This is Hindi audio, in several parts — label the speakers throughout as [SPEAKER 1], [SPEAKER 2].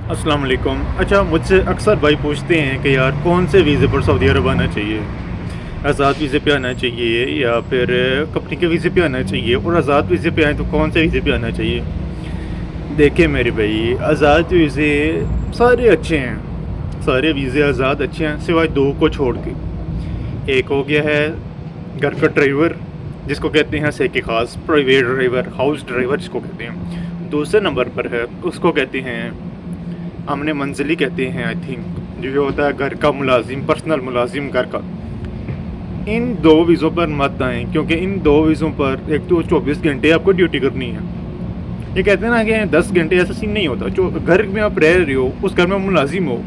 [SPEAKER 1] अस्सलाम वालेकुम। अच्छा, मुझसे अक्सर भाई पूछते हैं कि यार कौन से वीज़े पर सऊदी अरब आना चाहिए? आज़ाद वीज़े पे आना चाहिए या फिर कंपनी के वीज़े पे आना चाहिए? और आज़ाद वीज़े पे आएँ तो कौन से वीज़े पे आना चाहिए? देखिए मेरे भाई, आज़ाद वीज़े सारे अच्छे हैं, सारे वीज़े आज़ाद अच्छे हैं सिवाय 2 को छोड़ के। एक हो गया है घर का ड्राइवर, जिसको कहते हैं सेके ख़ास, प्राइवेट ड्राइवर, हाउस ड्राइवर जिसको कहते हैं। दूसरे नंबर पर है उसको कहते हैं हमने मंजिली कहते हैं आई थिंक, जो होता है घर का मुलाजिम, पर्सनल मुलाजिम घर का। इन 2 वीज़ों पर मत आएँ, क्योंकि इन 2 वीज़ों पर एक तो 24 घंटे आपको ड्यूटी करनी है। ये कहते हैं ना कि 10 घंटे, ऐसा सीन नहीं होता। जो घर में आप रह रहे हो उस घर में मुलाजिम हो,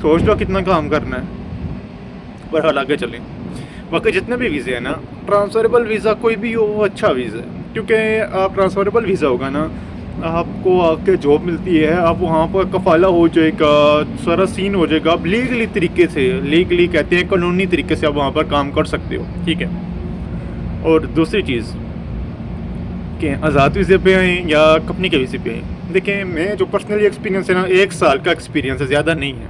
[SPEAKER 1] सोच लो कितना काम करना है। पर हाल आगे चलें, बाकी जितने भी वीज़े हैं ना, ट्रांसफ़रेबल वीज़ा कोई भी हो वो अच्छा वीज़ा है, क्योंकि आप ट्रांसफ़रेबल वीज़ा होगा ना, आपको आके जॉब मिलती है, आप वहाँ पर कफ़ाला हो जाएगा, सारा सीन हो जाएगा। आप लीगली तरीके से, लीगली कहते हैं कानूनी तरीके से आप वहाँ पर काम कर सकते हो, ठीक है। और दूसरी चीज़ कि आज़ाद वीज़े पे आएँ या कंपनी के वीज़े पे आएँ, देखें मैं जो पर्सनली एक्सपीरियंस है ना, 1 साल का एक्सपीरियंस है, ज़्यादा नहीं है।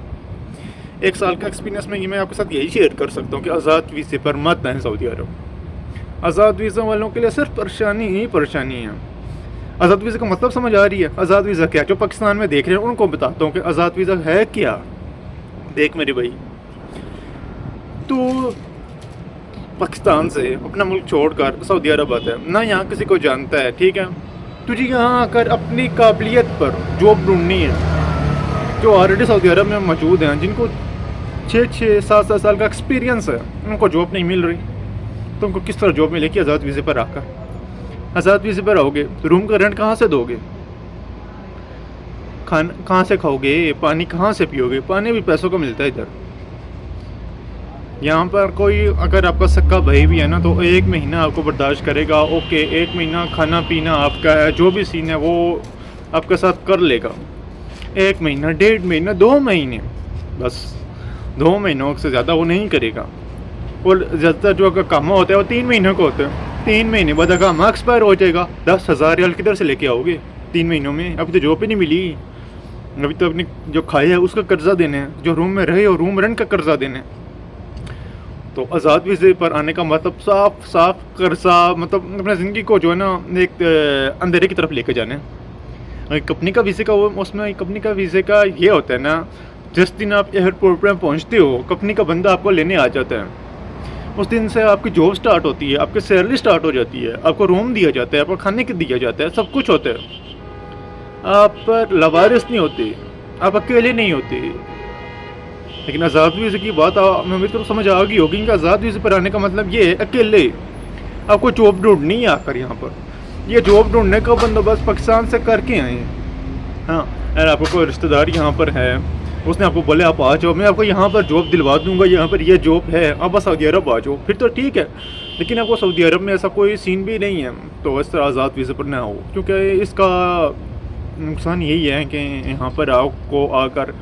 [SPEAKER 1] 1 साल का एक्सपीरियंस में ये मैं आपके साथ यही शेयर कर सकता हूँ कि आज़ाद वीज़े पर मत आएँ सऊदी अरब। आज़ाद वीज़ा वालों के लिए सिर्फ परेशानी ही परेशानी है। आज़ाद वीज़ा का मतलब समझ आ रही है? आज़ाद वीज़ा क्या, जो पाकिस्तान में देख रहे हैं उनको बताता हूँ कि आज़ाद वीज़ा है क्या। देख मेरे भाई, तू पाकिस्तान से अपना मुल्क छोड़कर सऊदी अरब आता है ना, यहाँ किसी को जानता है, ठीक है। तुझे यहाँ आकर अपनी काबिलियत पर जॉब ढूंढनी है। जो ऑलरेडी सऊदी अरब में मौजूद हैं, जिनको 6-6 7-7 साल का एक्सपीरियंस है, उनको जॉब नहीं मिल रही, तो उनको किस तरह जॉब मिलेगी आज़ाद वीज़े पर आकर? आज़ाद वीज़े पर आओगे तो रूम का रेंट कहाँ से दोगे? खाना कहाँ से खाओगे? पानी कहाँ से पियोगे? पानी भी पैसों का मिलता है इधर। यहाँ पर कोई अगर आपका सक्का भाई भी है ना, तो 1 महीना आपको बर्दाश्त करेगा, ओके, 1 महीना खाना पीना आपका है, जो भी सीन है वो आपके साथ कर लेगा। 1 महीना, 1.5 महीना, 2 महीने, बस 2 महीनों से ज़्यादा वो नहीं करेगा। और ज़्यादातर जो अगर काम होता है वो 3 महीनों का होता है। 3 महीने बाद अगर काम एक्सपायर हो जाएगा, 10,000 रियाल किधर से लेके आओगे 3 महीनों में? अभी तो जॉब ही नहीं मिली, अभी तो अपने जो खाया है उसका कर्जा देना है, जो रूम में रहे हो रूम रेंट का कर्जा देना है। तो आज़ाद वीज़े पर आने का मतलब साफ साफ कर्जा, मतलब अपनी ज़िंदगी को जो है ना एक अंधेरे की तरफ लेके जाना है। कंपनी का वीज़े का वो, उसमें कंपनी का वीज़े का ये होता है ना, जिस दिन आप एयरपोर्ट पर पहुँचते हो, कंपनी का बंदा आपको लेने आ जाता है। उस दिन से आपकी जॉब स्टार्ट होती है, आपकी सैलरी स्टार्ट हो जाती है, आपको रूम दिया जाता है, आपको खाने के दिया जाता है, सब कुछ होता है। आप पर लवारिस नहीं होते, आप अकेले नहीं होते। लेकिन आज़ाद वीज़े की बात मैं उम्मीद करूँ समझ आ गई होगी कि आज़ाद वीज़े पर आने का मतलब ये है अकेले आपको जॉब ढूंढनी है आकर यहाँ पर। ये जॉब ढूंढने का बंदोबस्त पाकिस्तान से करके आए हैं। हाँ, अगर आपको कोई रिश्तेदार यहाँ पर है, उसने आपको बोले आप आ जाओ, मैं आपको यहाँ पर जॉब दिलवा दूंगा, यहाँ पर ये जॉब है, आप बस सऊदी अरब आ जाओ, फिर तो ठीक है। लेकिन आपको सऊदी अरब में ऐसा कोई सीन भी नहीं है, तो इस तरह आज़ाद वीज़े पर ना हो, क्योंकि इसका नुकसान यही है कि यहाँ पर आपको आकर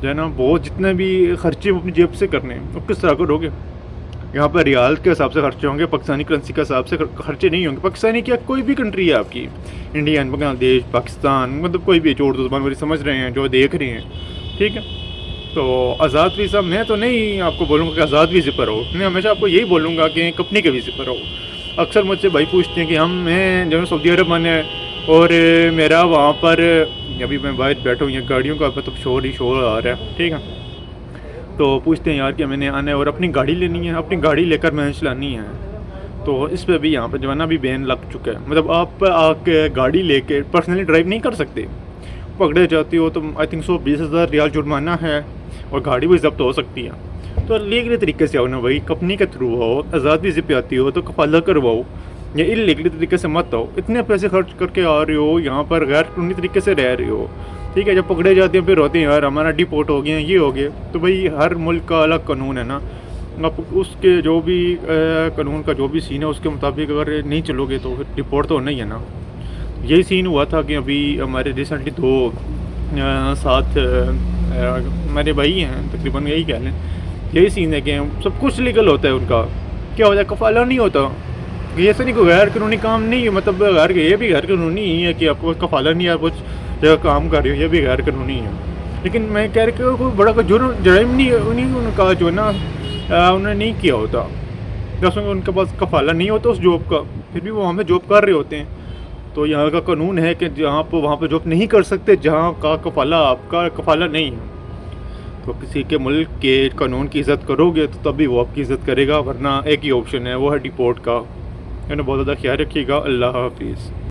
[SPEAKER 1] जो है ना, बहुत जितने भी खर्चे अपनी जेब से करने हैं, वो किस तरह करोगे? यहाँ पर रियाल के हिसाब से खर्चे होंगे, पाकिस्तानी करेंसी के हिसाब से खर्चे नहीं होंगे। पाकिस्तानी क्या, कोई भी कंट्री है आपकी, इंडियन, बांग्लादेश, पाकिस्तान, मतलब कोई भी, उर्दू ज़ुबान वाली समझ रहे हैं जो देख रहे हैं, ठीक है। तो आज़ाद वीज़ा मैं तो नहीं आपको बोलूँगा कि आज़ाद वीज़े पर हो, मैं हमेशा आपको यही बोलूँगा कि कंपनी के वीज़े पर हो। अक्सर मुझसे भाई पूछते हैं कि मैं जो है सऊदी अरब आना है, और मेरा वहाँ पर, अभी मैं बाहर बैठा हूँ, ये गाड़ियों का मतलब शोर ही शोर आ रहा है, ठीक है। तो पूछते हैं यार कि मैंने आना है और अपनी गाड़ी लेनी है, अपनी गाड़ी लेकर मैंने चलानी है, तो इस पर भी यहाँ पर जमाना भी बैन लग चुका है। मतलब आप आके गाड़ी लेके पर्सनली ड्राइव नहीं कर सकते, पकड़े जाती हो तो आई थिंक 120,000 रियाल जुर्माना है, और गाड़ी भी जब्त हो सकती है। तो लीगली तरीके से आओ ना भाई, कंपनी के थ्रू आओ, आज़ाद वीज़े पे आती हो तो कफाला करवाओ, या इलीगली तरीके से मत आओ। इतने पैसे खर्च करके आ रहे हो यहाँ पर, गैर कानूनी तरीके से रह रहे हो, ठीक है। जब पकड़े जाते हैं फिर होते हैं यार हमारा डिपोर्ट हो गया, ये हो गया। तो भाई हर मुल्क का अलग कानून है ना, आप उसके जो भी कानून का जो भी सीन है उसके मुताबिक अगर नहीं चलोगे तो फिर डिपोर्ट तो होना ही है ना। यही सीन हुआ था कि अभी हमारे रिसेंटली 2 साथ हमारे भाई हैं, तकरीबन यही कह लें, यही सीन है कि सब कुछ लीगल होता है उनका, क्या होता है कफाला नहीं होता। ये ऐसा नहीं कोई गैर कानूनी काम नहीं है, मतलब गैर ये भी गैर कानूनी ही है कि आपको कफाला नहीं है, कुछ जगह काम कर रही हो, ये भी गैर कानूनी है। लेकिन मैं कह रहा कि कोई बड़ा कोई जुर्म जराइम नहीं उन्हीं उनका जो है ना उन्होंने नहीं किया होता, जैसे उनके पास कफाला नहीं होता उस जॉब का, फिर भी वो वहाँ पे जॉब कर रहे होते हैं। तो यहाँ का कानून है कि जहाँ पर वहाँ पे जॉब नहीं कर सकते जहाँ का कफाला आपका कफाला नहीं है। तो किसी के मुल्क के कानून की इज़्ज़त करोगे तो तभी वो आपकी इज़्ज़त करेगा, वरना एक ही ऑप्शन है, वो है डिपोर्ट का। यानी बहुत ज़्यादा ख्याल रखिएगा। अल्लाह हाफिज़।